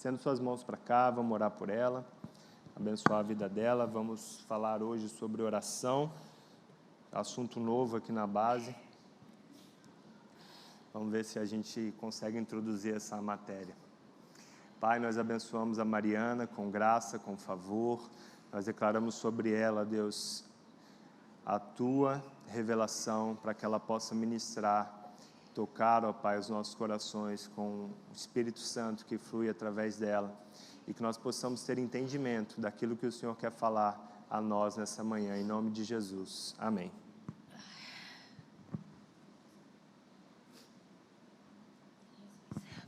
Estenda suas mãos para cá, vamos orar por ela, abençoar a vida dela. Vamos falar hoje sobre oração, assunto novo aqui na base. Vamos ver se a gente consegue introduzir essa matéria. Pai, nós abençoamos a Mariana com graça, com favor. Nós declaramos sobre ela, Deus, a Tua revelação para que ela possa ministrar, tocar, ó Pai, os nossos corações com o Espírito Santo que flui através dela e que nós possamos ter entendimento daquilo que o Senhor quer falar a nós nessa manhã, em nome de Jesus. Amém.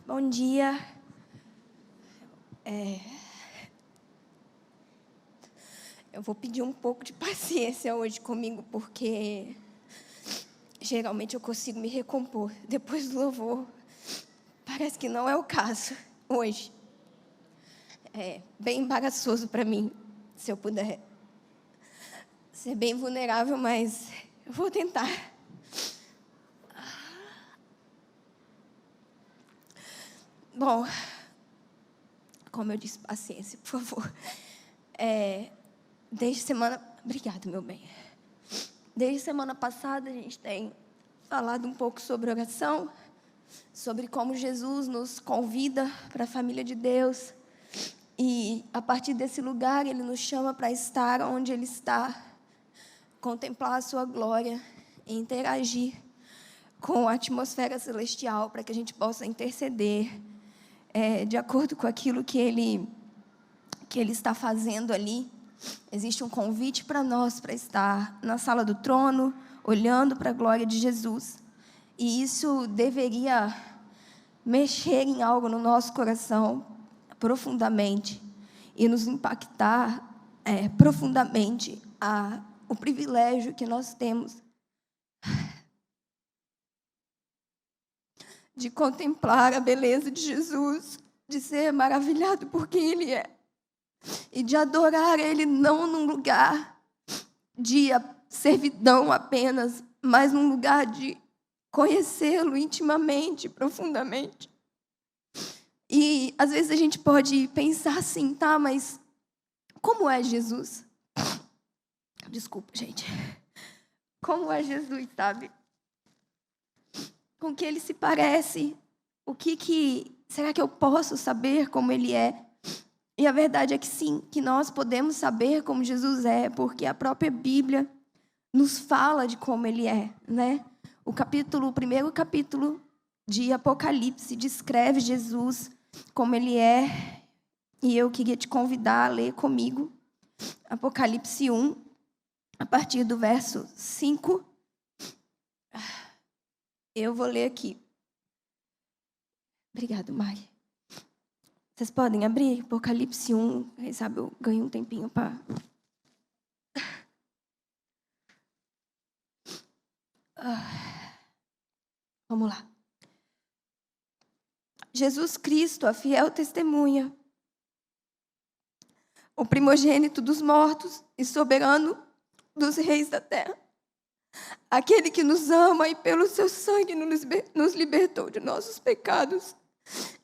Bom dia. Eu vou pedir um pouco de paciência hoje comigo, porque geralmente eu consigo me recompor depois do louvor. Parece que não é o caso hoje. É bem embaraçoso para mim, se eu puder ser bem vulnerável, mas eu vou tentar. Bom, como eu disse, paciência, por favor. Desde semana... Obrigado, meu bem. Desde semana passada, a gente tem falado um pouco sobre oração, sobre como Jesus nos convida para a família de Deus. E, a partir desse lugar, Ele nos chama para estar onde Ele está, contemplar a Sua glória e interagir com a atmosfera celestial, para que a gente possa interceder de acordo com aquilo que Ele está fazendo ali. Existe um convite para nós, para estar na sala do trono, olhando para a glória de Jesus. E isso deveria mexer em algo no nosso coração profundamente e nos impactar profundamente o privilégio que nós temos de contemplar a beleza de Jesus, de ser maravilhado por quem Ele é e de adorar Ele não num lugar de servidão apenas, mas num lugar de conhecê-lo intimamente, profundamente. E às vezes a gente pode pensar assim, tá, mas como é Jesus? Desculpa, gente. Como é Jesus, sabe? Com que Ele se parece? Será que eu posso saber como Ele é? E a verdade é que sim, que nós podemos saber como Jesus é, porque a própria Bíblia nos fala de como Ele é, né? O primeiro capítulo de Apocalipse descreve Jesus como Ele é, e eu queria te convidar a ler comigo Apocalipse 1, a partir do verso 5. Eu vou ler aqui. Obrigado, Mari. Vocês podem abrir Apocalipse 1, quem sabe eu ganho um tempinho para... Vamos lá. Jesus Cristo, a fiel testemunha, o primogênito dos mortos e soberano dos reis da terra, aquele que nos ama e pelo seu sangue nos libertou de nossos pecados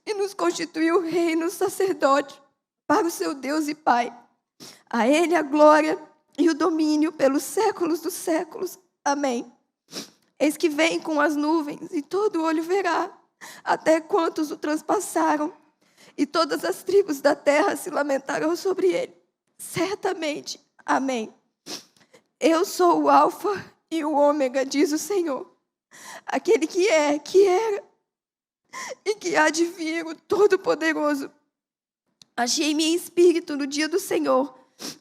e nos constituiu reino sacerdote para o seu Deus e Pai. A Ele a glória e o domínio pelos séculos dos séculos. Amém. Eis que vem com as nuvens e todo olho verá, até quantos o transpassaram, e todas as tribos da terra se lamentarão sobre ele. Certamente. Amém. Eu sou o Alfa e o Ômega, diz o Senhor, aquele que é, que era e que há de vir, o Todo-Poderoso. Achei-me em espírito no dia do Senhor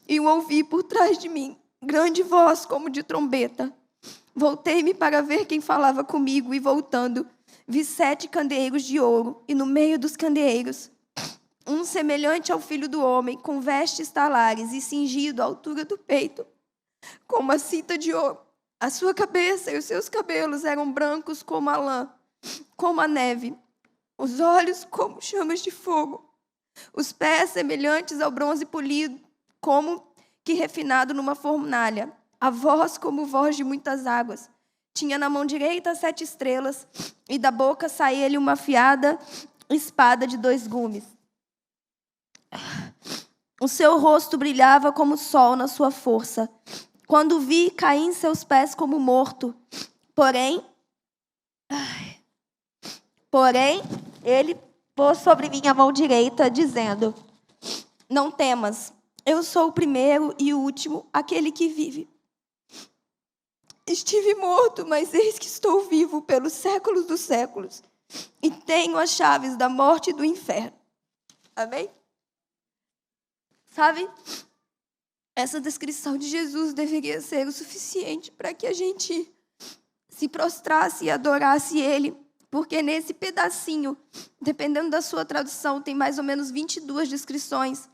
e o ouvi por trás de mim, grande voz como de trombeta. Voltei-me para ver quem falava comigo e, voltando, vi 7 candeeiros de ouro e no meio dos candeeiros um semelhante ao Filho do Homem, com vestes talares e cingido à altura do peito, com uma cinta de ouro. A sua cabeça e os seus cabelos eram brancos como a lã, como a neve, os olhos como chamas de fogo, os pés semelhantes ao bronze polido, como que refinado numa fornalha, a voz como voz de muitas águas. Tinha na mão direita 7 estrelas, e da boca saía-lhe uma afiada espada de 2 gumes. O seu rosto brilhava como o sol na sua força. Quando o vi, caí em seus pés como morto. Porém, ele pôs sobre mim a mão direita, dizendo: não temas, eu sou o primeiro e o último, aquele que vive. Estive morto, mas eis que estou vivo pelos séculos dos séculos, e tenho as chaves da morte e do inferno. Amém? Sabe, essa descrição de Jesus deveria ser o suficiente para que a gente se prostrasse e adorasse Ele, porque nesse pedacinho, dependendo da sua tradução, tem mais ou menos 22 descrições.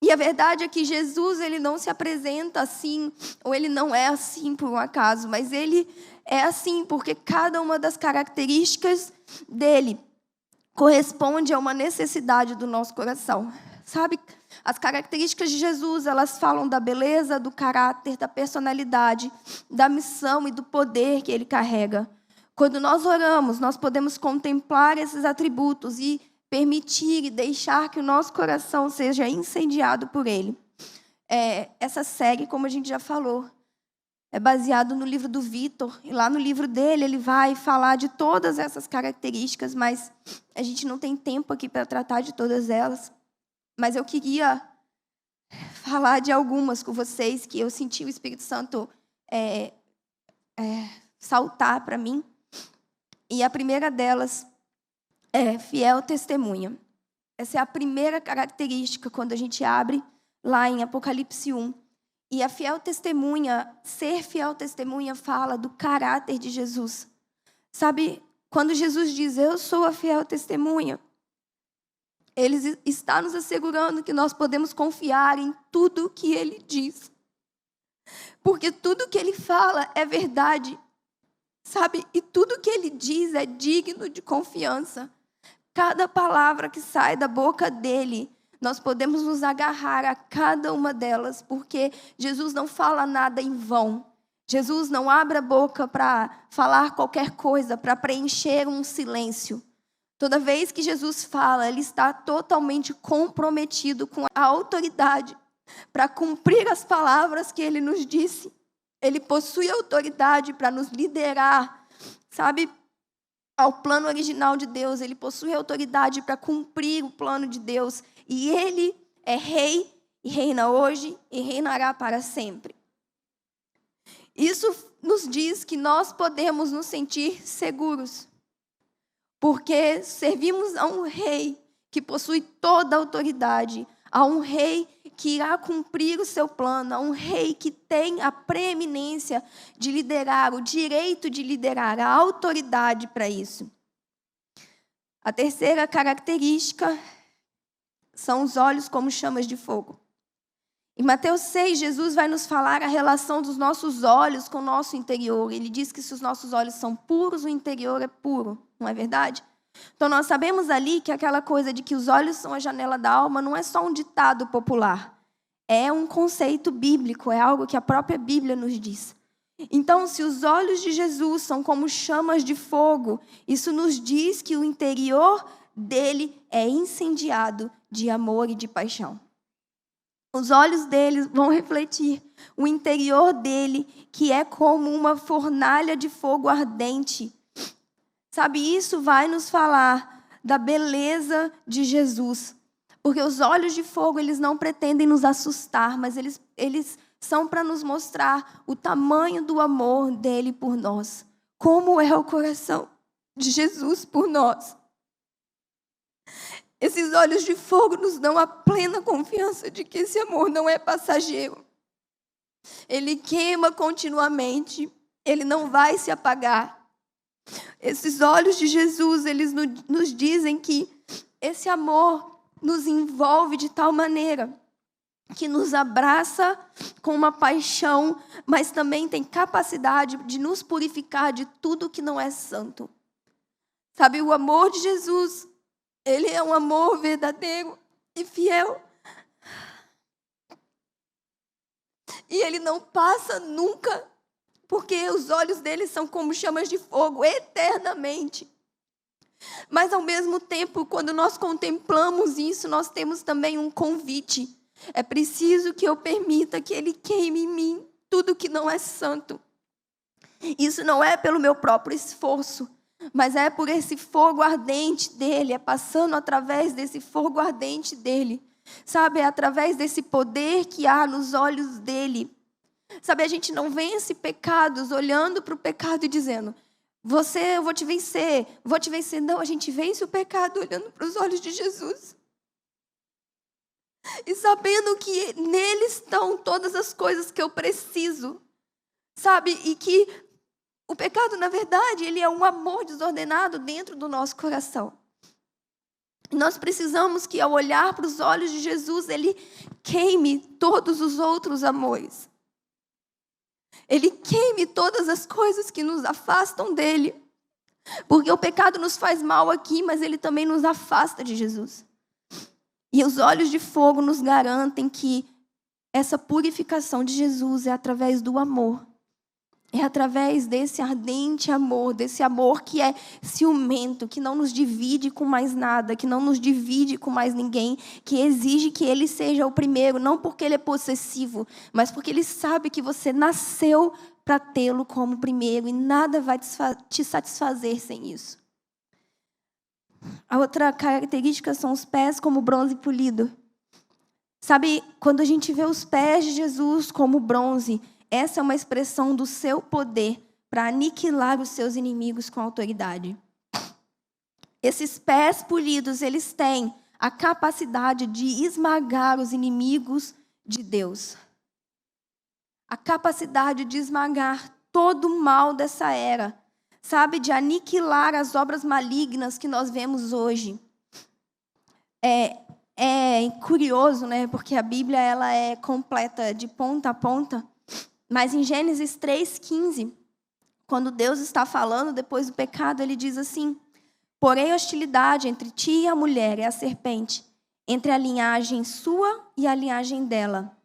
E a verdade é que Jesus, ele não se apresenta assim, ou ele não é assim por um acaso, mas ele é assim porque cada uma das características dele corresponde a uma necessidade do nosso coração. Sabe, as características de Jesus, elas falam da beleza, do caráter, da personalidade, da missão e do poder que ele carrega. Quando nós oramos, nós podemos contemplar esses atributos e permitir e deixar que o nosso coração seja incendiado por ele. Essa série, como a gente já falou, é baseado no livro do Vitor. E lá no livro dele, ele vai falar de todas essas características, mas a gente não tem tempo aqui para tratar de todas elas. Mas eu queria falar de algumas com vocês que eu senti o Espírito Santo saltar para mim. E a primeira delas é fiel testemunha. Essa é a primeira característica quando a gente abre lá em Apocalipse 1. E a fiel testemunha, ser fiel testemunha, fala do caráter de Jesus. Sabe, quando Jesus diz, eu sou a fiel testemunha, Ele está nos assegurando que nós podemos confiar em tudo que Ele diz. Porque tudo que Ele fala é verdade. Sabe? E tudo que Ele diz é digno de confiança. Cada palavra que sai da boca dEle, nós podemos nos agarrar a cada uma delas, porque Jesus não fala nada em vão. Jesus não abre a boca para falar qualquer coisa, para preencher um silêncio. Toda vez que Jesus fala, Ele está totalmente comprometido com a autoridade para cumprir as palavras que Ele nos disse. Ele possui autoridade para nos liderar, sabe, ao plano original de Deus. Ele possui autoridade para cumprir o plano de Deus. E Ele é rei e reina hoje e reinará para sempre. Isso nos diz que nós podemos nos sentir seguros, porque servimos a um rei que possui toda a autoridade, a um rei que irá cumprir o seu plano, a um rei que tem a preeminência de liderar, o direito de liderar, a autoridade para isso. A terceira característica são os olhos como chamas de fogo. Em Mateus 6, Jesus vai nos falar a relação dos nossos olhos com o nosso interior. Ele diz que se os nossos olhos são puros, o interior é puro, não é verdade? Então, nós sabemos ali que aquela coisa de que os olhos são a janela da alma não é só um ditado popular. É um conceito bíblico, é algo que a própria Bíblia nos diz. Então, se os olhos de Jesus são como chamas de fogo, isso nos diz que o interior dele é incendiado de amor e de paixão. Os olhos dele vão refletir o interior dele, que é como uma fornalha de fogo ardente. Sabe, isso vai nos falar da beleza de Jesus. Porque os olhos de fogo, eles não pretendem nos assustar, mas eles são para nos mostrar o tamanho do amor dele por nós. Como é o coração de Jesus por nós. Esses olhos de fogo nos dão a plena confiança de que esse amor não é passageiro. Ele queima continuamente, ele não vai se apagar. Esses olhos de Jesus, eles nos dizem que esse amor nos envolve de tal maneira que nos abraça com uma paixão, mas também tem capacidade de nos purificar de tudo que não é santo. Sabe, o amor de Jesus, ele é um amor verdadeiro e fiel. E ele não passa nunca, porque os olhos dele são como chamas de fogo eternamente. Mas, ao mesmo tempo, quando nós contemplamos isso, nós temos também um convite. É preciso que eu permita que Ele queime em mim tudo que não é santo. Isso não é pelo meu próprio esforço, mas é por esse fogo ardente dEle, é passando através desse fogo ardente dEle. Sabe, é através desse poder que há nos olhos dEle. Sabe, a gente não vence pecados olhando para o pecado e dizendo, eu vou te vencer. Não, a gente vence o pecado olhando para os olhos de Jesus. E sabendo que nele estão todas as coisas que eu preciso. Sabe, e que o pecado, na verdade, ele é um amor desordenado dentro do nosso coração. Nós precisamos que, ao olhar para os olhos de Jesus, Ele queime todos os outros amores. Ele queime todas as coisas que nos afastam dEle. Porque o pecado nos faz mal aqui, mas ele também nos afasta de Jesus. E os olhos de fogo nos garantem que essa purificação de Jesus é através do amor. É através desse ardente amor, desse amor que é ciumento, que não nos divide com mais nada, que não nos divide com mais ninguém, que exige que Ele seja o primeiro, não porque Ele é possessivo, mas porque Ele sabe que você nasceu para tê-lo como primeiro e nada vai te satisfazer sem isso. A outra característica são os pés como bronze polido. Sabe, quando a gente vê os pés de Jesus como bronze, essa é uma expressão do seu poder para aniquilar os seus inimigos com autoridade. Esses pés polidos, eles têm a capacidade de esmagar os inimigos de Deus. A capacidade de esmagar todo o mal dessa era. Sabe, de aniquilar as obras malignas que nós vemos hoje. É curioso, né? Porque a Bíblia ela é completa de ponta a ponta. Mas em Gênesis 3,15, quando Deus está falando depois do pecado, Ele diz assim, porém hostilidade entre ti e a mulher é a serpente, entre a linhagem sua e a linhagem dela.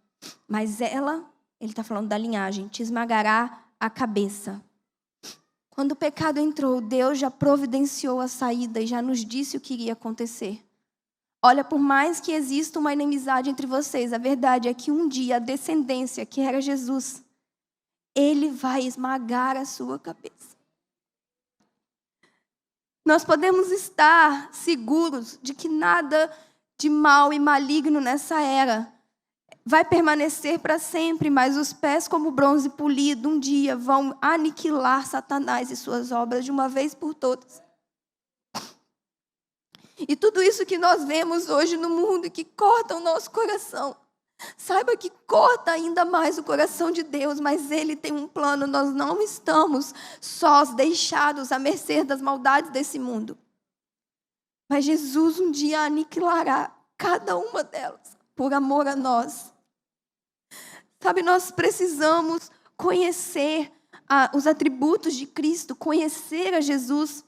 Mas ela, Ele está falando da linhagem, te esmagará a cabeça. Quando o pecado entrou, Deus já providenciou a saída e já nos disse o que iria acontecer. Olha, por mais que exista uma inimizade entre vocês, a verdade é que um dia a descendência, que era Jesus, Ele vai esmagar a sua cabeça. Nós podemos estar seguros de que nada de mal e maligno nessa era vai permanecer para sempre, mas os pés como bronze polido um dia vão aniquilar Satanás e suas obras de uma vez por todas. E tudo isso que nós vemos hoje no mundo e que corta o nosso coração, saiba que corta ainda mais o coração de Deus, mas Ele tem um plano. Nós não estamos sós, deixados à mercê das maldades desse mundo. Mas Jesus um dia aniquilará cada uma delas, por amor a nós. Sabe, nós precisamos conhecer os atributos de Cristo, conhecer a Jesus,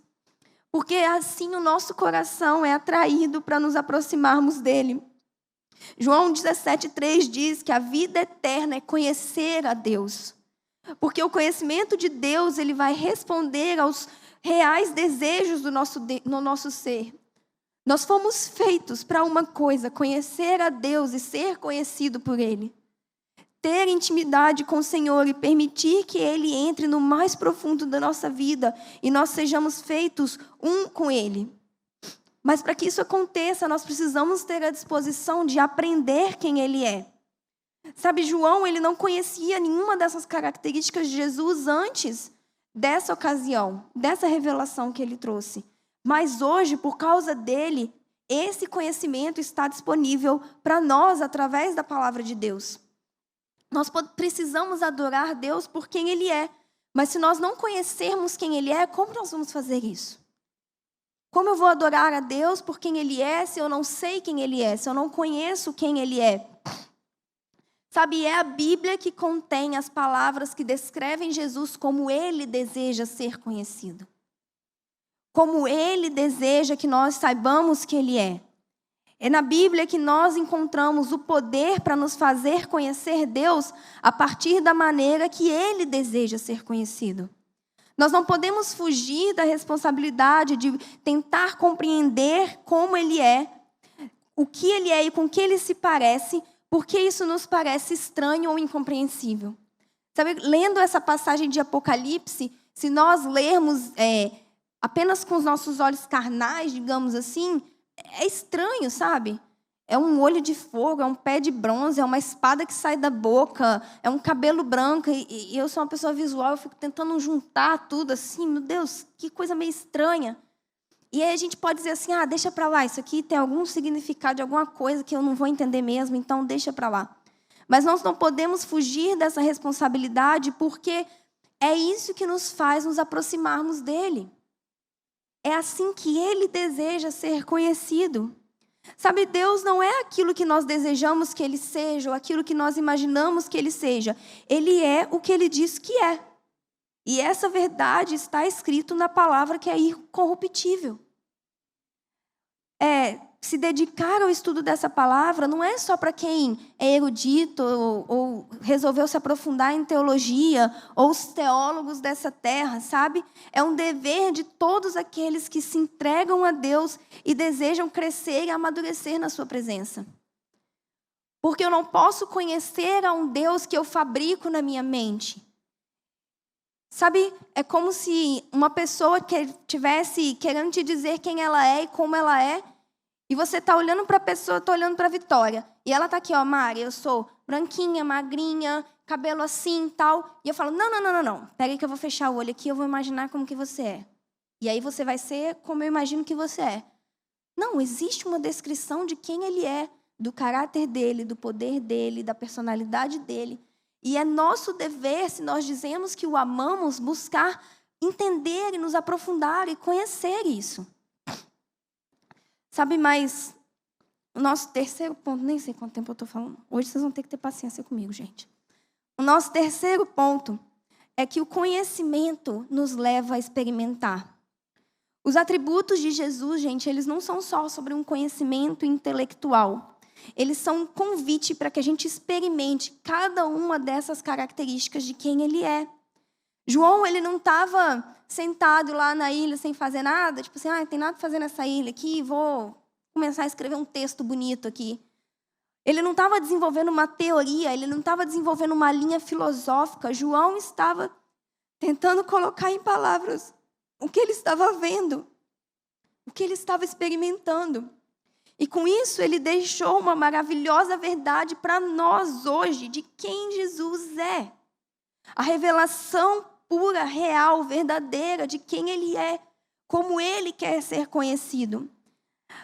porque assim o nosso coração é atraído para nos aproximarmos dEle. João 17,3 diz que a vida eterna é conhecer a Deus. Porque o conhecimento de Deus, ele vai responder aos reais desejos do nosso ser. Nós fomos feitos para uma coisa, conhecer a Deus e ser conhecido por Ele. Ter intimidade com o Senhor e permitir que Ele entre no mais profundo da nossa vida e nós sejamos feitos um com Ele. Mas para que isso aconteça, nós precisamos ter a disposição de aprender quem Ele é. Sabe, João, ele não conhecia nenhuma dessas características de Jesus antes dessa ocasião, dessa revelação que ele trouxe. Mas hoje, por causa dele, esse conhecimento está disponível para nós através da palavra de Deus. Nós precisamos adorar Deus por quem Ele é. Mas se nós não conhecermos quem Ele é, como nós vamos fazer isso? Como eu vou adorar a Deus por quem Ele é, se eu não sei quem Ele é, se eu não conheço quem Ele é? Sabe, é a Bíblia que contém as palavras que descrevem Jesus como Ele deseja ser conhecido. Como Ele deseja que nós saibamos que Ele é. É na Bíblia que nós encontramos o poder para nos fazer conhecer Deus a partir da maneira que Ele deseja ser conhecido. Nós não podemos fugir da responsabilidade de tentar compreender como Ele é, o que Ele é e com que Ele se parece, porque isso nos parece estranho ou incompreensível. Sabe, lendo essa passagem de Apocalipse, se nós lermos apenas com os nossos olhos carnais, digamos assim, é estranho, sabe? É um olho de fogo, é um pé de bronze, é uma espada que sai da boca, é um cabelo branco. E eu sou uma pessoa visual, eu fico tentando juntar tudo assim. Meu Deus, que coisa meio estranha. E aí a gente pode dizer assim, deixa para lá, isso aqui tem algum significado de alguma coisa que eu não vou entender mesmo, então deixa para lá. Mas nós não podemos fugir dessa responsabilidade, porque é isso que nos faz nos aproximarmos dele. É assim que ele deseja ser conhecido. Sabe, Deus não é aquilo que nós desejamos que Ele seja, ou aquilo que nós imaginamos que Ele seja. Ele é o que Ele diz que é. E essa verdade está escrito na palavra que é incorruptível. Se dedicar ao estudo dessa palavra não é só para quem é erudito ou resolveu se aprofundar em teologia, ou os teólogos dessa terra, sabe? É um dever de todos aqueles que se entregam a Deus e desejam crescer e amadurecer na sua presença. Porque eu não posso conhecer a um Deus que eu fabrico na minha mente. Sabe, é como se uma pessoa que estivesse querendo te dizer quem ela é e como ela é, e você está olhando para a pessoa, está olhando para a Vitória. E ela está aqui, Mari, eu sou branquinha, magrinha, cabelo assim e tal. E eu falo, não. Pega aí que eu vou fechar o olho aqui, eu vou imaginar como que você é. E aí você vai ser como eu imagino que você é. Não, existe uma descrição de quem ele é, do caráter dele, do poder dele, da personalidade dele. E é nosso dever, se nós dizemos que o amamos, buscar entender e nos aprofundar e conhecer isso. Sabe, mas o nosso terceiro ponto, nem sei quanto tempo eu estou falando. Hoje vocês vão ter que ter paciência comigo, gente. O nosso terceiro ponto é que o conhecimento nos leva a experimentar. Os atributos de Jesus, gente, eles não são só sobre um conhecimento intelectual. Eles são um convite para que a gente experimente cada uma dessas características de quem ele é. João, ele não estava sentado lá na ilha sem fazer nada, tipo assim, não tem nada para fazer nessa ilha aqui, vou começar a escrever um texto bonito aqui. Ele não estava desenvolvendo uma teoria, ele não estava desenvolvendo uma linha filosófica. João estava tentando colocar em palavras o que ele estava vendo, o que ele estava experimentando. E com isso, ele deixou uma maravilhosa verdade para nós hoje de quem Jesus é. A revelação pura, real, verdadeira de quem ele é, como ele quer ser conhecido.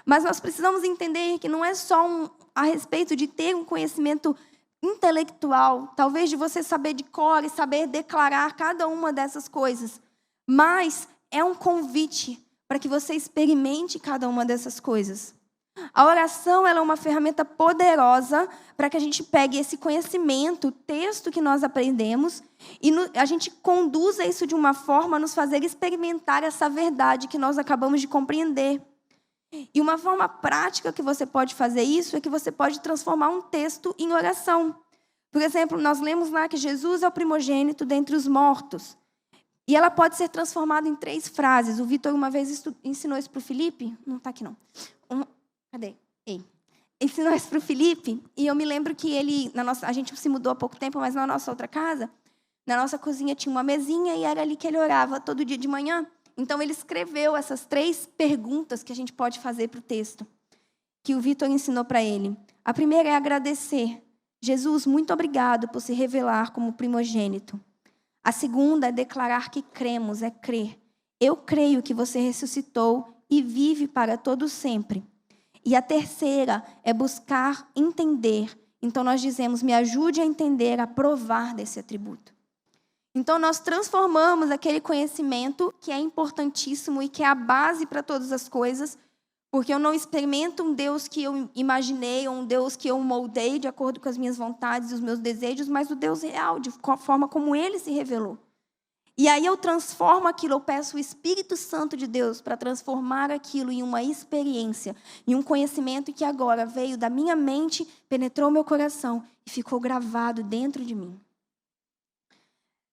Mas nós precisamos entender que não é só a respeito de ter um conhecimento intelectual, talvez de você saber de cor e saber declarar cada uma dessas coisas, mas é um convite para que você experimente cada uma dessas coisas. A oração ela é uma ferramenta poderosa para que a gente pegue esse conhecimento, o texto que nós aprendemos, e a gente conduza isso de uma forma a nos fazer experimentar essa verdade que nós acabamos de compreender. E uma forma prática que você pode fazer isso é que você pode transformar um texto em oração. Por exemplo, nós lemos lá que Jesus é o primogênito dentre os mortos. E ela pode ser transformada em 3 frases. O Vitor uma vez ensinou isso para o Felipe. Não está aqui, não. Cadê? Ensinou isso para o Felipe. E eu me lembro que a gente se mudou há pouco tempo, mas na nossa outra casa, na nossa cozinha tinha uma mesinha e era ali que ele orava todo dia de manhã. Então, ele escreveu essas 3 perguntas que a gente pode fazer para o texto, que o Vitor ensinou para ele. A primeira é agradecer. Jesus, muito obrigado por se revelar como primogênito. A segunda é declarar que cremos, é crer. Eu creio que você ressuscitou e vive para todo sempre. E a terceira é buscar entender. Então, nós dizemos, me ajude a entender, a provar desse atributo. Então, nós transformamos aquele conhecimento que é importantíssimo e que é a base para todas as coisas, porque eu não experimento um Deus que eu imaginei, ou um Deus que eu moldei de acordo com as minhas vontades e os meus desejos, mas o Deus real, de forma como Ele se revelou. E aí eu transformo aquilo, eu peço o Espírito Santo de Deus para transformar aquilo em uma experiência, em um conhecimento que agora veio da minha mente, penetrou meu coração e ficou gravado dentro de mim.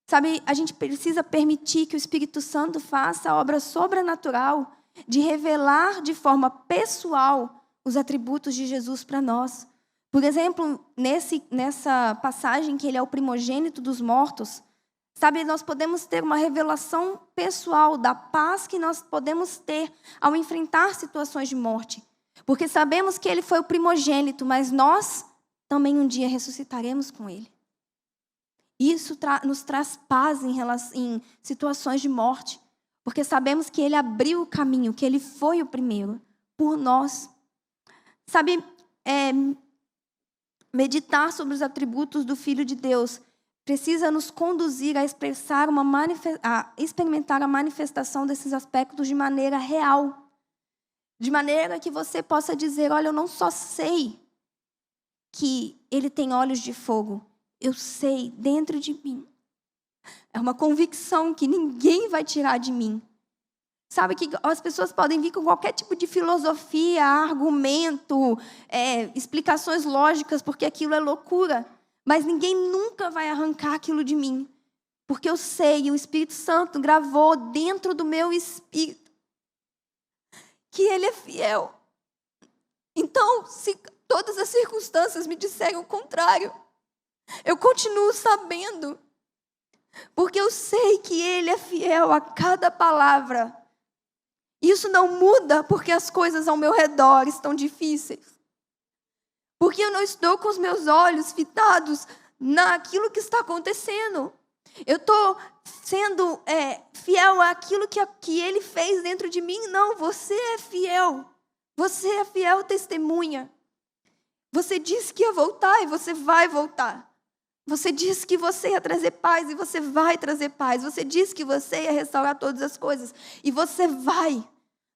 Sabe, a gente precisa permitir que o Espírito Santo faça a obra sobrenatural de revelar de forma pessoal os atributos de Jesus para nós. Por exemplo, nessa passagem que ele é o primogênito dos mortos, sabe, nós podemos ter uma revelação pessoal da paz que nós podemos ter ao enfrentar situações de morte. Porque sabemos que ele foi o primogênito, mas nós também um dia ressuscitaremos com ele. Isso nos traz paz em situações de morte, porque sabemos que ele abriu o caminho, que ele foi o primeiro por nós. Sabe, meditar sobre os atributos do Filho de Deus precisa nos conduzir a experimentar a manifestação desses aspectos de maneira real. De maneira que você possa dizer, olha, eu não só sei que ele tem olhos de fogo, eu sei dentro de mim. É uma convicção que ninguém vai tirar de mim. Sabe que as pessoas podem vir com qualquer tipo de filosofia, argumento, explicações lógicas, porque aquilo é loucura. Mas ninguém nunca vai arrancar aquilo de mim. Porque eu sei, o Espírito Santo gravou dentro do meu espírito que ele é fiel. Então, se todas as circunstâncias me disserem o contrário, eu continuo sabendo. Porque eu sei que ele é fiel a cada palavra. Isso não muda porque as coisas ao meu redor estão difíceis. Porque eu não estou com os meus olhos fitados naquilo que está acontecendo. Eu estou sendo fiel àquilo que ele fez dentro de mim. Não, você é fiel. Você é fiel testemunha. Você disse que ia voltar e você vai voltar. Você disse que você ia trazer paz e você vai trazer paz. Você disse que você ia restaurar todas as coisas e você vai.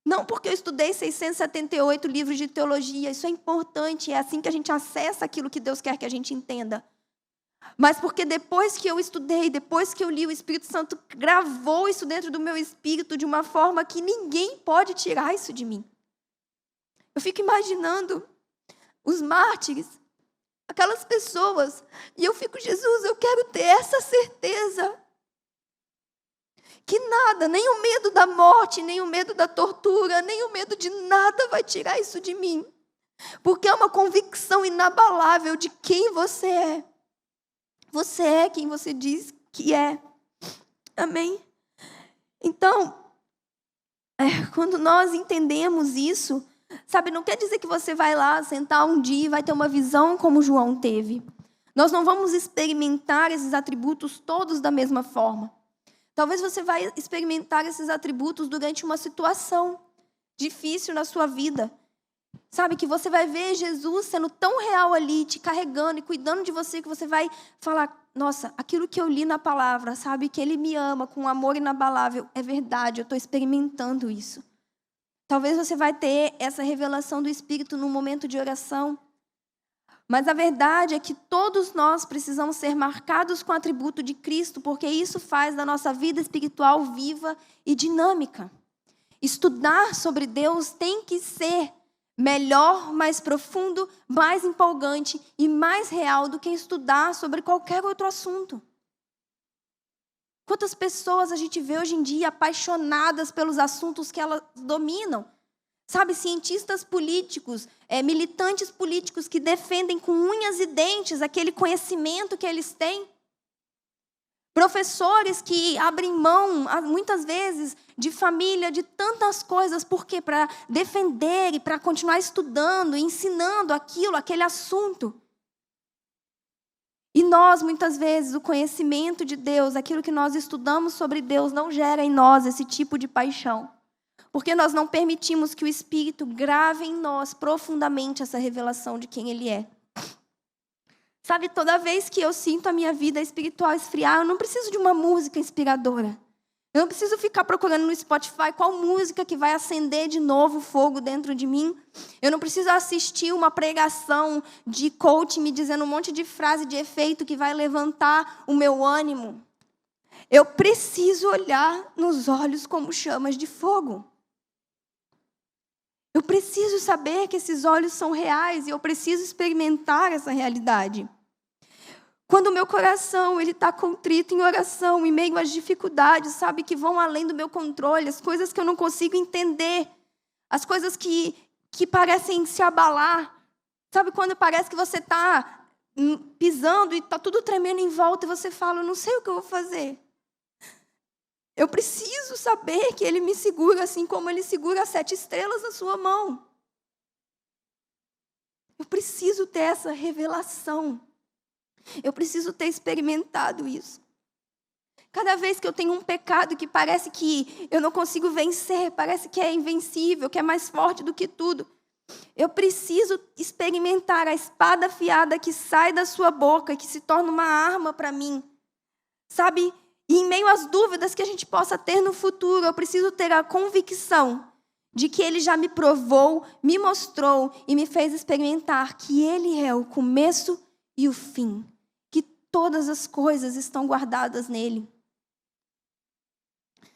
Não porque eu estudei 678 livros de teologia, isso é importante, é assim que a gente acessa aquilo que Deus quer que a gente entenda. Mas porque depois que eu estudei, depois que eu li, o Espírito Santo gravou isso dentro do meu espírito de uma forma que ninguém pode tirar isso de mim. Eu fico imaginando os mártires, aquelas pessoas, e eu fico, Jesus, eu quero ter essa certeza. Que nada, nem o medo da morte, nem o medo da tortura, nem o medo de nada vai tirar isso de mim. Porque é uma convicção inabalável de quem você é. Você é quem você diz que é. Amém? Então, quando nós entendemos isso, sabe, não quer dizer que você vai lá sentar um dia e vai ter uma visão como João teve. Nós não vamos experimentar esses atributos todos da mesma forma. Talvez você vai experimentar esses atributos durante uma situação difícil na sua vida. Sabe, que você vai ver Jesus sendo tão real ali, te carregando e cuidando de você, que você vai falar, nossa, aquilo que eu li na palavra, sabe, que Ele me ama com um amor inabalável, é verdade, eu estou experimentando isso. Talvez você vai ter essa revelação do Espírito num momento de oração. Mas a verdade é que todos nós precisamos ser marcados com o atributo de Cristo, porque isso faz da nossa vida espiritual viva e dinâmica. Estudar sobre Deus tem que ser melhor, mais profundo, mais empolgante e mais real do que estudar sobre qualquer outro assunto. Quantas pessoas a gente vê hoje em dia apaixonadas pelos assuntos que elas dominam? Sabe, cientistas políticos, militantes políticos que defendem com unhas e dentes aquele conhecimento que eles têm. Professores que abrem mão, muitas vezes, de família, de tantas coisas. Por quê? Para defender e para continuar estudando, ensinando aquele assunto. E nós, muitas vezes, o conhecimento de Deus, aquilo que nós estudamos sobre Deus, não gera em nós esse tipo de paixão. Porque nós não permitimos que o Espírito grave em nós profundamente essa revelação de quem Ele é. Sabe, toda vez que eu sinto a minha vida espiritual esfriar, eu não preciso de uma música inspiradora. Eu não preciso ficar procurando no Spotify qual música que vai acender de novo o fogo dentro de mim. Eu não preciso assistir uma pregação de coach me dizendo um monte de frase de efeito que vai levantar o meu ânimo. Eu preciso olhar nos olhos como chamas de fogo. Eu preciso saber que esses olhos são reais e eu preciso experimentar essa realidade. Quando o meu coração ele está contrito em oração, em meio às dificuldades, sabe, que vão além do meu controle, as coisas que eu não consigo entender, as coisas que parecem se abalar. Sabe quando parece que você está pisando e está tudo tremendo em volta e você fala, eu não sei o que eu vou fazer. Eu preciso saber que Ele me segura assim como Ele segura as 7 estrelas na sua mão. Eu preciso ter essa revelação. Eu preciso ter experimentado isso. Cada vez que eu tenho um pecado que parece que eu não consigo vencer, parece que é invencível, que é mais forte do que tudo, eu preciso experimentar a espada afiada que sai da sua boca, que se torna uma arma para mim. Sabe? E em meio às dúvidas que a gente possa ter no futuro, eu preciso ter a convicção de que Ele já me provou, me mostrou e me fez experimentar que Ele é o começo e o fim. Que todas as coisas estão guardadas nele.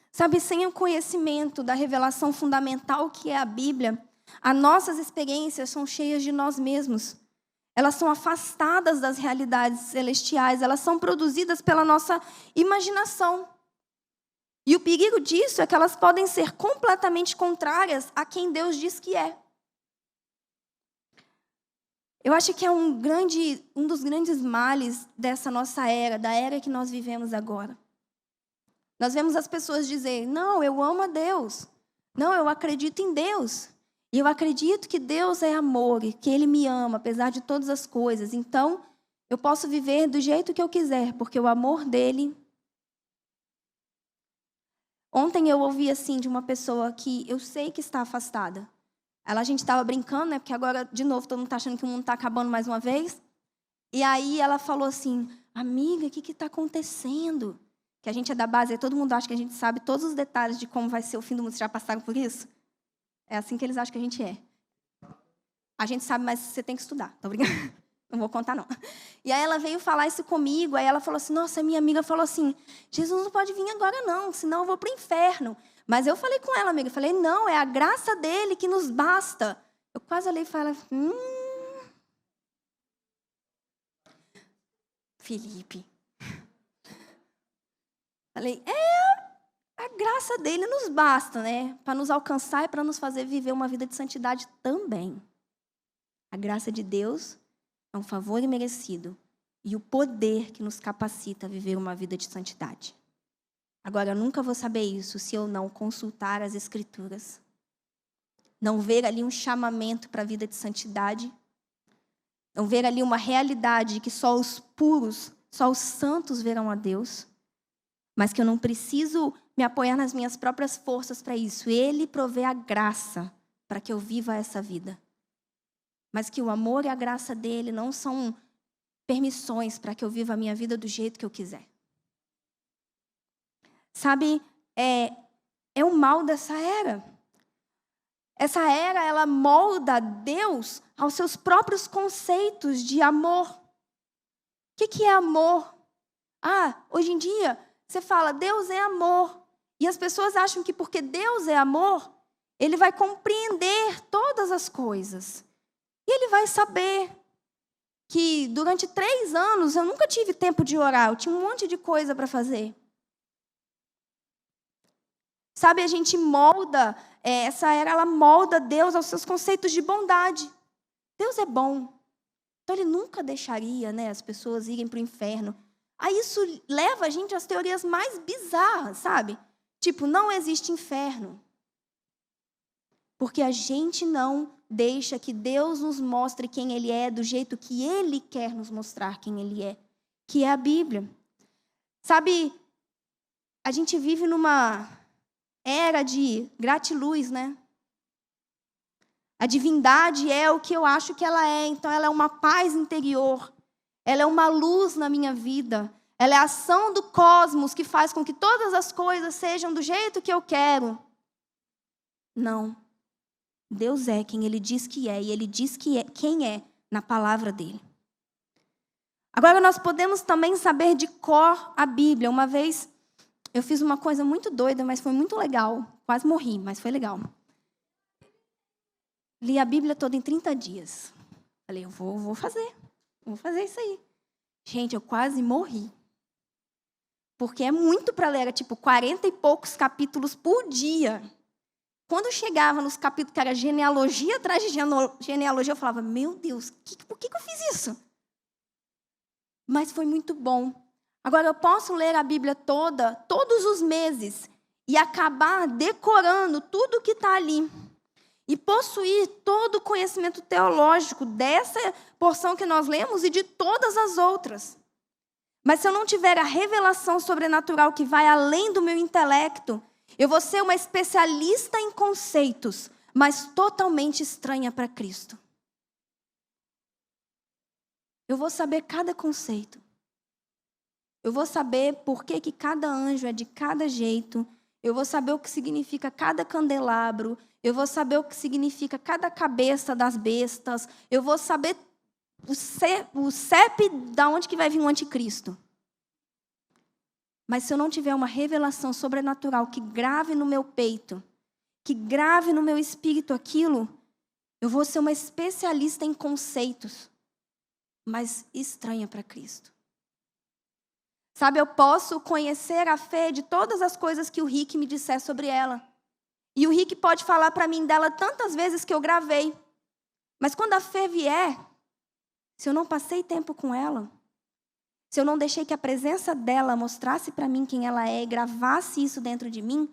Sabe, sem o conhecimento da revelação fundamental que é a Bíblia, as nossas experiências são cheias de nós mesmos. Elas são afastadas das realidades celestiais, elas são produzidas pela nossa imaginação. E o perigo disso é que elas podem ser completamente contrárias a quem Deus diz que é. Eu acho que é um dos grandes males dessa nossa era, da era que nós vivemos agora. Nós vemos as pessoas dizer, não, eu amo a Deus. Não, eu acredito em Deus. E eu acredito que Deus é amor e que Ele me ama, apesar de todas as coisas. Então, eu posso viver do jeito que eu quiser, porque o amor dEle... Ontem eu ouvi assim de uma pessoa que eu sei que está afastada. A gente estava brincando, né? Porque agora, de novo, todo mundo está achando que o mundo está acabando mais uma vez. E aí ela falou assim, amiga, o que está acontecendo? Que a gente é da base, e todo mundo acha que a gente sabe todos os detalhes de como vai ser o fim do mundo. Vocês já passaram por isso? É assim que eles acham que a gente é. A gente sabe, mas você tem que estudar. Tô brincando. Não vou contar, não. E aí ela veio falar isso comigo. Aí ela falou assim, nossa, minha amiga falou assim, Jesus não pode vir agora não, senão eu vou para o inferno. Mas eu falei com ela, amiga, eu falei, não, é a graça dele que nos basta. Eu quase olhei e falei, Felipe. Falei, a graça dele nos basta, né? Para nos alcançar e para nos fazer viver uma vida de santidade também. A graça de Deus é um favor imerecido e o poder que nos capacita a viver uma vida de santidade. Agora, eu nunca vou saber isso se eu não consultar as Escrituras. Não ver ali um chamamento para a vida de santidade. Não ver ali uma realidade de que só os puros, só os santos verão a Deus. Mas que eu não preciso me apoiar nas minhas próprias forças para isso. Ele provê a graça para que eu viva essa vida. Mas que o amor e a graça dele não são permissões para que eu viva a minha vida do jeito que eu quiser. Sabe, é o mal dessa era. Essa era, ela molda Deus aos seus próprios conceitos de amor. O que é amor? Hoje em dia, você fala, Deus é amor. E as pessoas acham que porque Deus é amor, Ele vai compreender todas as coisas. E Ele vai saber que durante 3 anos eu nunca tive tempo de orar. Eu tinha um monte de coisa para fazer. Sabe, a gente molda, essa era, ela molda Deus aos seus conceitos de bondade. Deus é bom. Então Ele nunca deixaria, né, as pessoas irem para o inferno. Aí isso leva a gente às teorias mais bizarras, sabe? Tipo, não existe inferno. Porque a gente não deixa que Deus nos mostre quem Ele é, do jeito que Ele quer nos mostrar quem Ele é, que é a Bíblia. Sabe, a gente vive numa era de gratiluz, né? A divindade é o que eu acho que ela é, então ela é uma paz interior, ela é uma luz na minha vida, ela é a ação do cosmos que faz com que todas as coisas sejam do jeito que eu quero. Não. Deus é quem Ele diz que é, e Ele diz que é quem é na palavra dEle. Agora, nós podemos também saber de cor a Bíblia. Uma vez, eu fiz uma coisa muito doida, mas foi muito legal. Quase morri, mas foi legal. Li a Bíblia toda em 30 dias. Falei, eu vou fazer isso aí. Gente, eu quase morri. Porque é muito para ler, era tipo 40 e poucos capítulos por dia. Quando chegava nos capítulos que era genealogia atrás de genealogia, eu falava, meu Deus, por que eu fiz isso? Mas foi muito bom. Agora, eu posso ler a Bíblia toda, todos os meses, e acabar decorando tudo que está ali. E possuir todo o conhecimento teológico dessa porção que nós lemos e de todas as outras. Mas se eu não tiver a revelação sobrenatural que vai além do meu intelecto, eu vou ser uma especialista em conceitos, mas totalmente estranha para Cristo. Eu vou saber cada conceito. Eu vou saber por que cada anjo é de cada jeito. Eu vou saber o que significa cada candelabro. Eu vou saber o que significa cada cabeça das bestas. Eu vou saber o CEP da onde que vai vir o anticristo. Mas se eu não tiver uma revelação sobrenatural que grave no meu peito, que grave no meu espírito aquilo, eu vou ser uma especialista em conceitos, mas estranha para Cristo. Sabe, eu posso conhecer a fé de todas as coisas que o Rick me disser sobre ela. E o Rick pode falar para mim dela tantas vezes que eu gravei. Mas quando a fé vier, se eu não passei tempo com ela, se eu não deixei que a presença dela mostrasse para mim quem ela é e gravasse isso dentro de mim,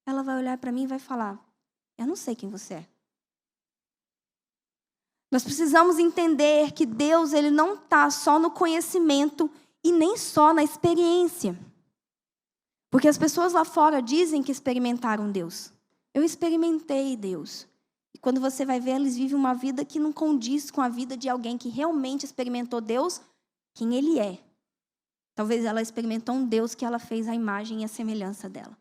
ela vai olhar para mim e vai falar, eu não sei quem você é. Nós precisamos entender que Deus, ele não está só no conhecimento e nem só na experiência. Porque as pessoas lá fora dizem que experimentaram Deus. Eu experimentei Deus. E quando você vai ver, eles vivem uma vida que não condiz com a vida de alguém que realmente experimentou Deus, quem Ele é. Talvez ela experimentou um Deus que ela fez a imagem e a semelhança dela.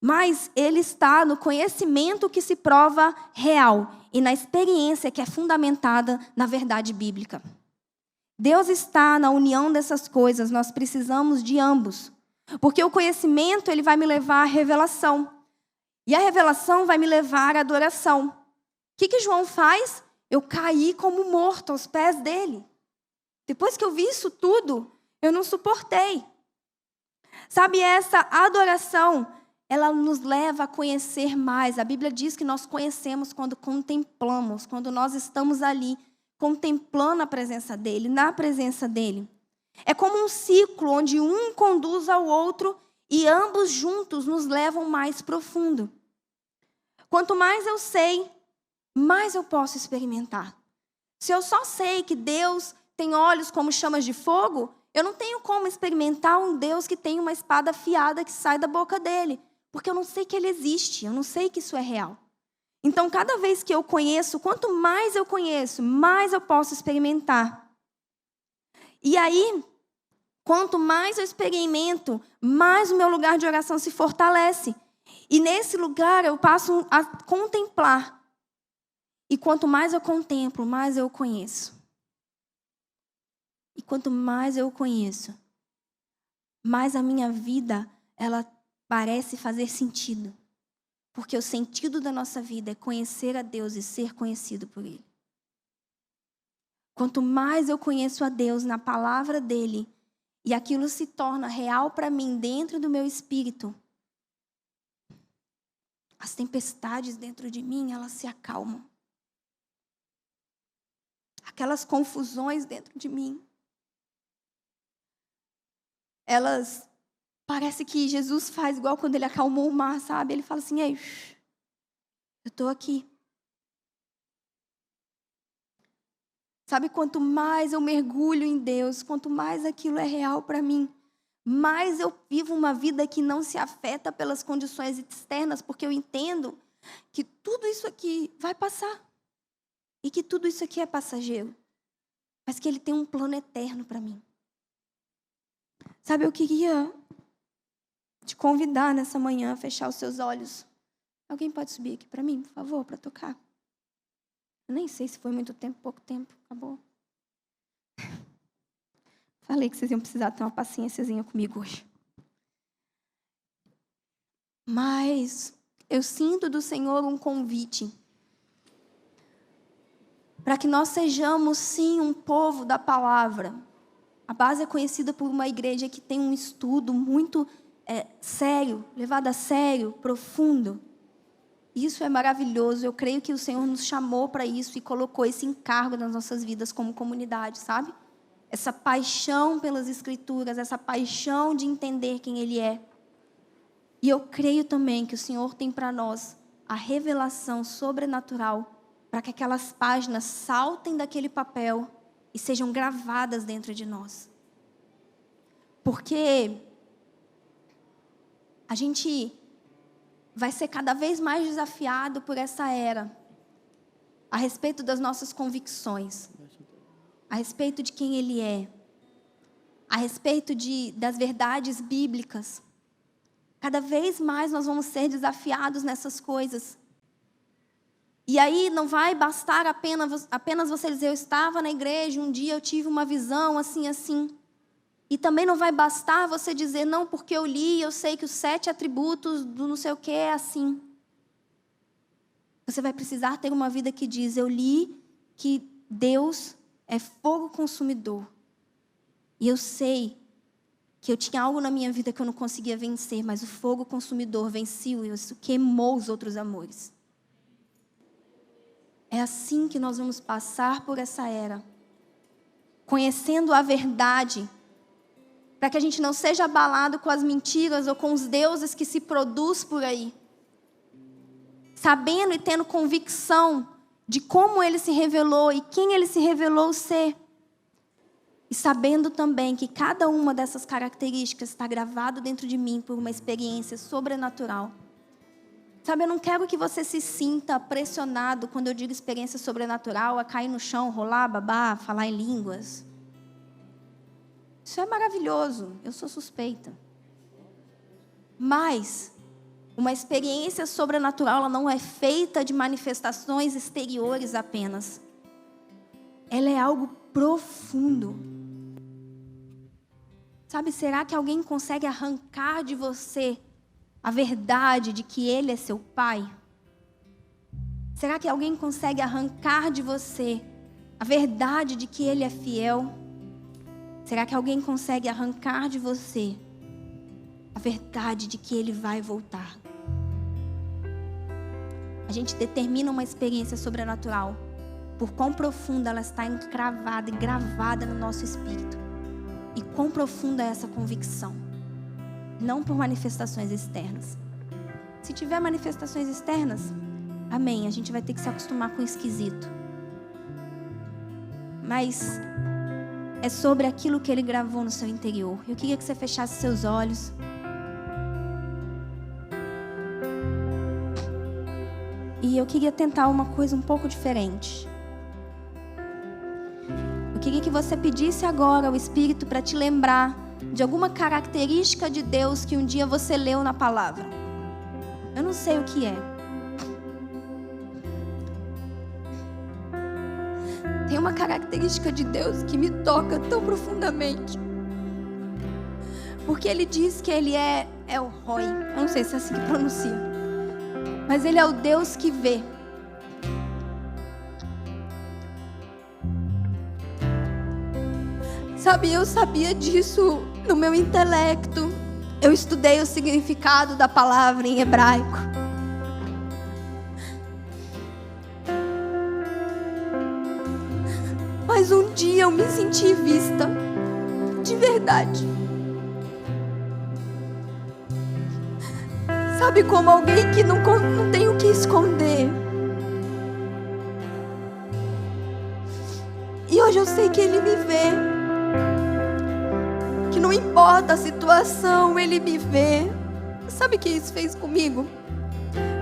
Mas Ele está no conhecimento que se prova real e na experiência que é fundamentada na verdade bíblica. Deus está na união dessas coisas, nós precisamos de ambos. Porque o conhecimento, ele vai me levar à revelação. E a revelação vai me levar à adoração. O que João faz? Eu caí como morto aos pés dele. Depois que eu vi isso tudo, eu não suportei. Sabe, essa adoração, ela nos leva a conhecer mais. A Bíblia diz que nós conhecemos quando contemplamos, quando nós estamos ali, contemplando a presença dele, na presença dele. É como um ciclo onde um conduz ao outro e ambos juntos nos levam mais profundo. Quanto mais eu sei, mais eu posso experimentar. Se eu só sei que Deus tem olhos como chamas de fogo, eu não tenho como experimentar um Deus que tem uma espada afiada que sai da boca dele, porque eu não sei que ele existe, eu não sei que isso é real. Então, cada vez que eu conheço, quanto mais eu conheço, mais eu posso experimentar. E aí, quanto mais eu experimento, mais o meu lugar de oração se fortalece. E nesse lugar eu passo a contemplar. E quanto mais eu contemplo, mais eu conheço. E quanto mais eu conheço, mais a minha vida, ela parece fazer sentido. Porque o sentido da nossa vida é conhecer a Deus e ser conhecido por Ele. Quanto mais eu conheço a Deus na palavra dEle, e aquilo se torna real para mim dentro do meu espírito, as tempestades dentro de mim, elas se acalmam. Aquelas confusões dentro de mim, elas... Parece que Jesus faz igual quando ele acalmou o mar, sabe? Ele fala assim, ei, eu estou aqui. Sabe, quanto mais eu mergulho em Deus, quanto mais aquilo é real para mim, mais eu vivo uma vida que não se afeta pelas condições externas, porque eu entendo que tudo isso aqui vai passar. E que tudo isso aqui é passageiro. Mas que Ele tem um plano eterno para mim. Sabe, eu queria te convidar nessa manhã a fechar os seus olhos. Alguém pode subir aqui para mim, por favor, para tocar? Eu nem sei se foi muito tempo, pouco tempo, acabou. Falei que vocês iam precisar ter uma paciênciazinha comigo hoje. Mas eu sinto do Senhor um convite para que nós sejamos, sim, um povo da palavra. A base é conhecida por uma igreja que tem um estudo muito sério, levado a sério, profundo. Isso é maravilhoso. Eu creio que o Senhor nos chamou para isso e colocou esse encargo nas nossas vidas como comunidade, sabe? Essa paixão pelas Escrituras, essa paixão de entender quem Ele é. E eu creio também que o Senhor tem para nós a revelação sobrenatural para que aquelas páginas saltem daquele papel e sejam gravadas dentro de nós. Porque a gente vai ser cada vez mais desafiado por essa era a respeito das nossas convicções, a respeito de quem Ele é, a respeito das verdades bíblicas. Cada vez mais nós vamos ser desafiados nessas coisas. E aí não vai bastar apenas você dizer, eu estava na igreja, um dia eu tive uma visão assim, assim. E também não vai bastar você dizer, não, porque eu li, eu sei que os 7 atributos do não sei o que é assim. Você vai precisar ter uma vida que diz, eu li que Deus é fogo consumidor. E eu sei que eu tinha algo na minha vida que eu não conseguia vencer, mas o fogo consumidor venceu e isso queimou os outros amores. É assim que nós vamos passar por essa era, conhecendo a verdade, para que a gente não seja abalado com as mentiras ou com os deuses que se produz por aí. Sabendo e tendo convicção de como Ele se revelou e quem Ele se revelou ser. E sabendo também que cada uma dessas características está gravado dentro de mim por uma experiência sobrenatural. Sabe, eu não quero que você se sinta pressionado quando eu digo experiência sobrenatural, a cair no chão, rolar, babar, falar em línguas. Isso é maravilhoso, eu sou suspeita. Mas uma experiência sobrenatural ela não é feita de manifestações exteriores apenas. Ela é algo profundo. Sabe, será que alguém consegue arrancar de você a verdade de que Ele é seu Pai? Será que alguém consegue arrancar de você a verdade de que Ele é fiel? Será que alguém consegue arrancar de você a verdade de que Ele vai voltar? A gente determina uma experiência sobrenatural por quão profunda ela está encravada e gravada no nosso espírito. E quão profunda é essa convicção. Não por manifestações externas. Se tiver manifestações externas, amém, a gente vai ter que se acostumar com o esquisito. Mas é sobre aquilo que Ele gravou no seu interior. Eu queria que você fechasse seus olhos. E eu queria tentar uma coisa um pouco diferente. Eu queria que você pedisse agora ao Espírito para te lembrar de alguma característica de Deus que um dia você leu na palavra. Eu não sei o que é. Tem uma característica de Deus que me toca tão profundamente. Porque Ele diz que Ele é o Roi. Eu não sei se é assim que pronuncia. Mas Ele é o Deus que vê. Sabe, eu sabia disso no meu intelecto. Eu estudei o significado da palavra em hebraico. Mas um dia eu me senti vista. De verdade. Sabe, como alguém que não tem o que esconder. E hoje eu sei que Ele me vê. Que não importa a situação, Ele me vê. Sabe o que isso fez comigo?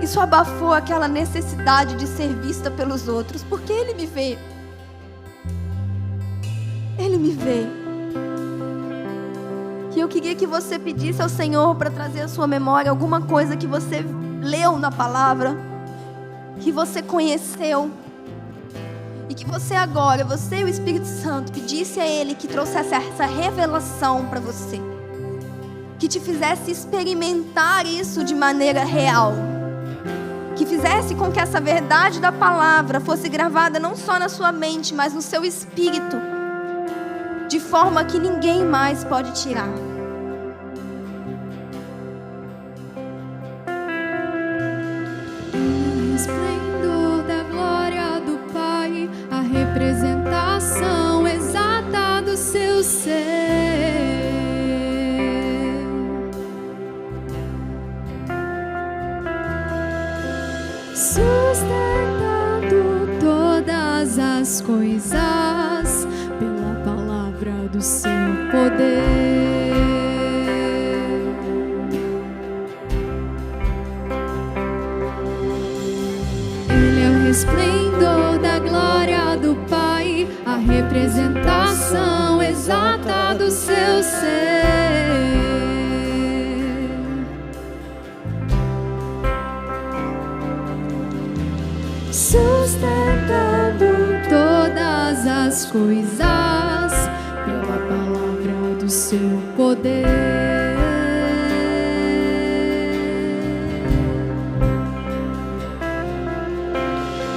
Isso abafou aquela necessidade de ser vista pelos outros, porque Ele me vê. Ele me vê. E eu queria que você pedisse ao Senhor para trazer à sua memória alguma coisa que você leu na palavra, que você conheceu, e que você agora, você e o Espírito Santo, pedisse a Ele que trouxesse essa revelação para você, que te fizesse experimentar isso de maneira real, que que fizesse com que essa verdade da palavra fosse gravada não só na sua mente, mas no seu espírito, de forma que ninguém mais pode tirar. O esplendor da glória do Pai, a representação exata do seu ser. Sustentando todas as coisas pela palavra do seu poder. Ele é o resplendor da glória do Pai, a representação exata do seu ser. Sustentando todas as coisas pela palavra do seu poder.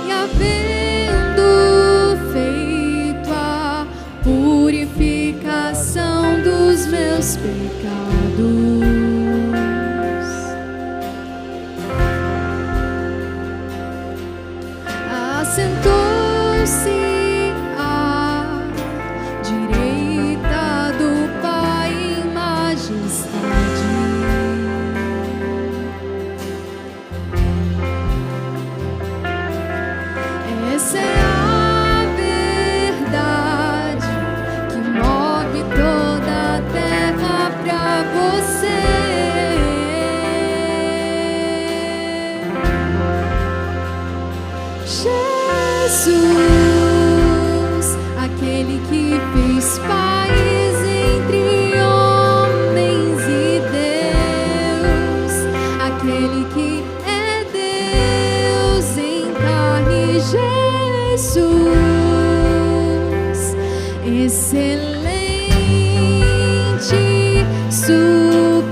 E havendo feito a purificação dos meus pecados, assentou-se à direita do Pai em majestade. Essa é a verdade que move toda a terra pra você. Jesus, aquele que fez paz entre homens e Deus, aquele que é Deus em carne, Jesus, excelente, superior.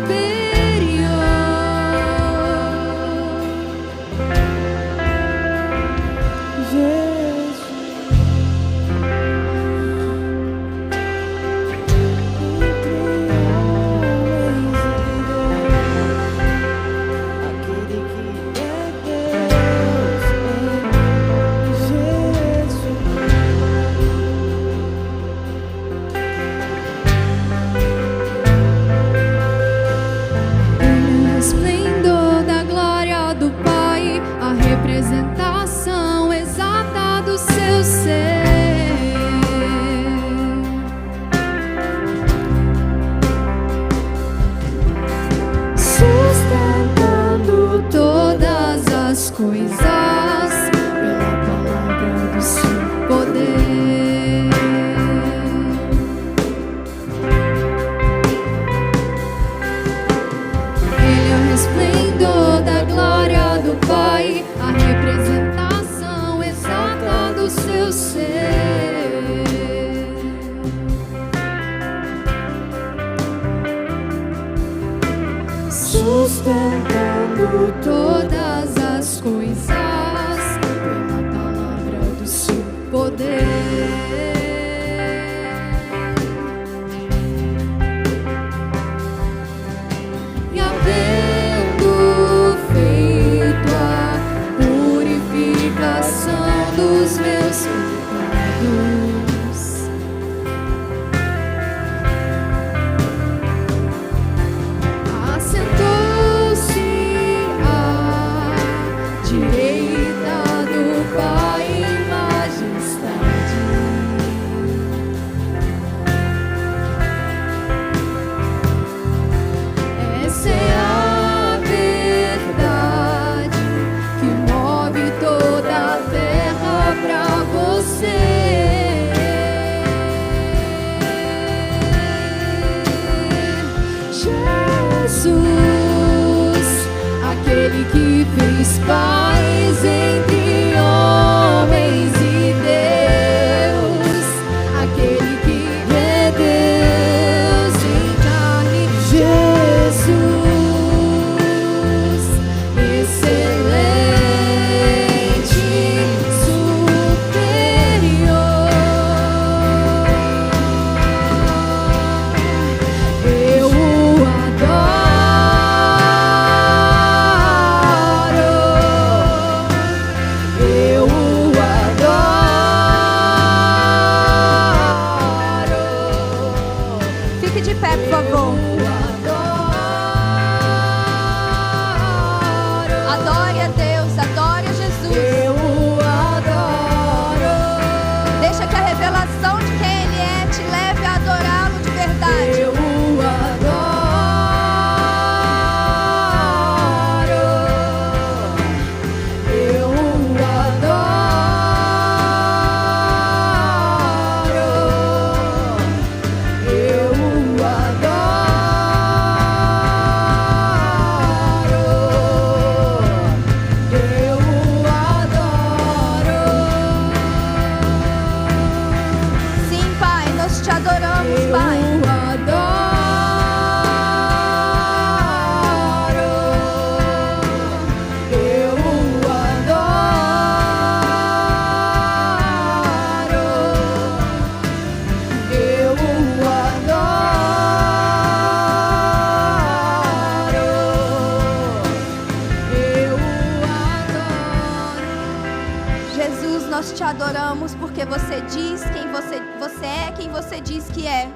diz quem você é, quem você diz que é.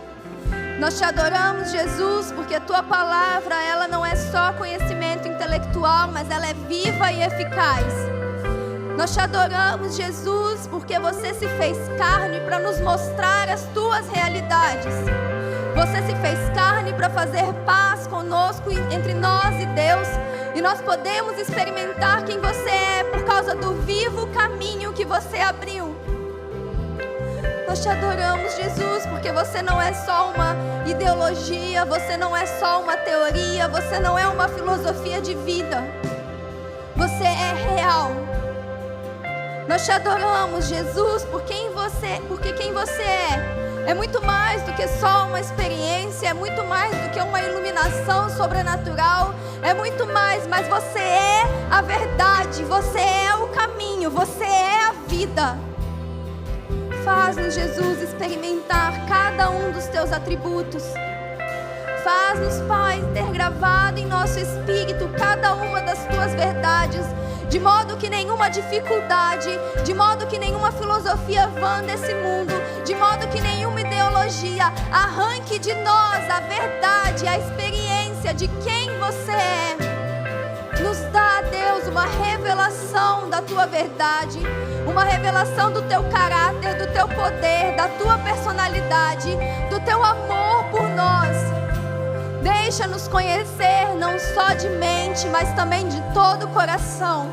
Nós te adoramos, Jesus, porque a tua palavra, ela não é só conhecimento intelectual, mas ela é viva e eficaz. Nós te adoramos, Jesus, porque você se fez carne para nos mostrar as tuas realidades. Você se fez carne para fazer paz conosco, entre nós e Deus. E nós podemos experimentar quem você é por causa do vivo caminho que você abriu. Nós te adoramos, Jesus, porque você não é só uma ideologia, você não é só uma teoria, você não é uma filosofia de vida. Você é real. Nós te adoramos, Jesus, porque quem você é muito mais do que só uma experiência, é muito mais do que uma iluminação sobrenatural, é muito mais, mas você é a verdade, você é o caminho, você é a vida. Faz-nos, Jesus, experimentar cada um dos teus atributos. Faz-nos, Pai, ter gravado em nosso espírito cada uma das tuas verdades, de modo que nenhuma dificuldade, de modo que nenhuma filosofia vã desse mundo, de modo que nenhuma ideologia arranque de nós a verdade, a experiência de quem você é. Nos dá, Deus, uma revelação da tua verdade, uma revelação do teu caráter, do teu poder, da tua personalidade, do teu amor por nós. Deixa-nos conhecer não só de mente, mas também de todo o coração,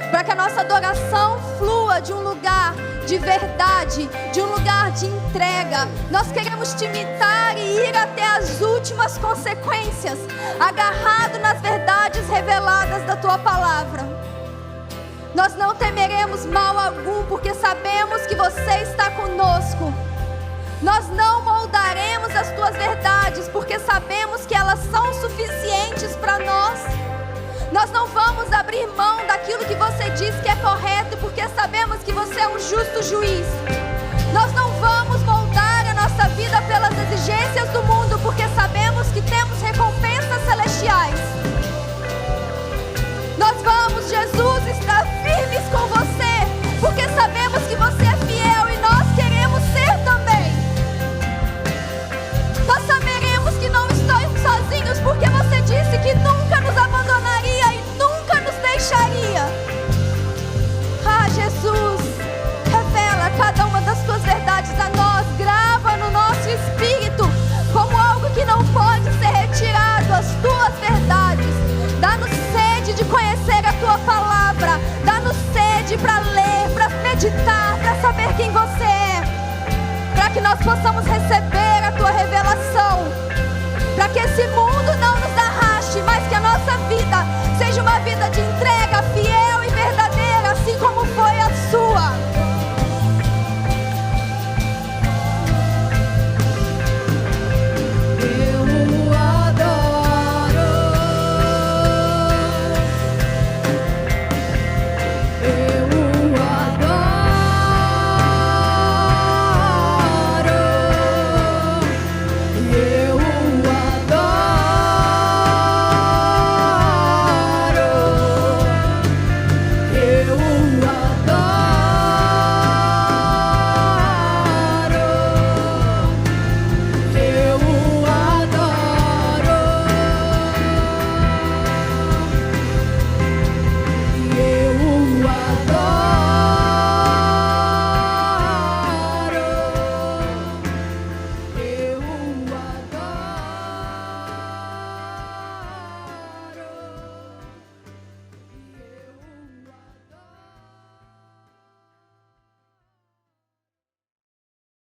para que a nossa adoração flua de um lugar de verdade, de um lugar de entrega. Nós queremos te imitar e ir até as últimas consequências, agarrado nas verdades reveladas da tua palavra. Nós não temeremos mal algum, porque sabemos que você está conosco. Nós não moldaremos as tuas verdades, porque sabemos que elas são suficientes para nós. Nós não vamos abrir mão daquilo que você diz que é correto, porque sabemos que você é um justo juiz. Nós não vamos moldar a nossa vida pelas exigências do mundo, porque sabemos que temos recompensas celestiais. Nós vamos, Jesus, estar firmes com você, porque sabemos que você é fiel e nós queremos ser também. Nós saberemos que não estamos sozinhos, porque você disse que nunca nos abandonaria e nunca nos deixaria. Ah, Jesus, revela cada uma das tuas verdades a nós, grava no nosso espírito como algo que não pode ser retirado, as tuas verdades. Dá-nos sede de conhecer a tua palavra, dá-nos sede para ler, para meditar, para saber quem você é, para que nós possamos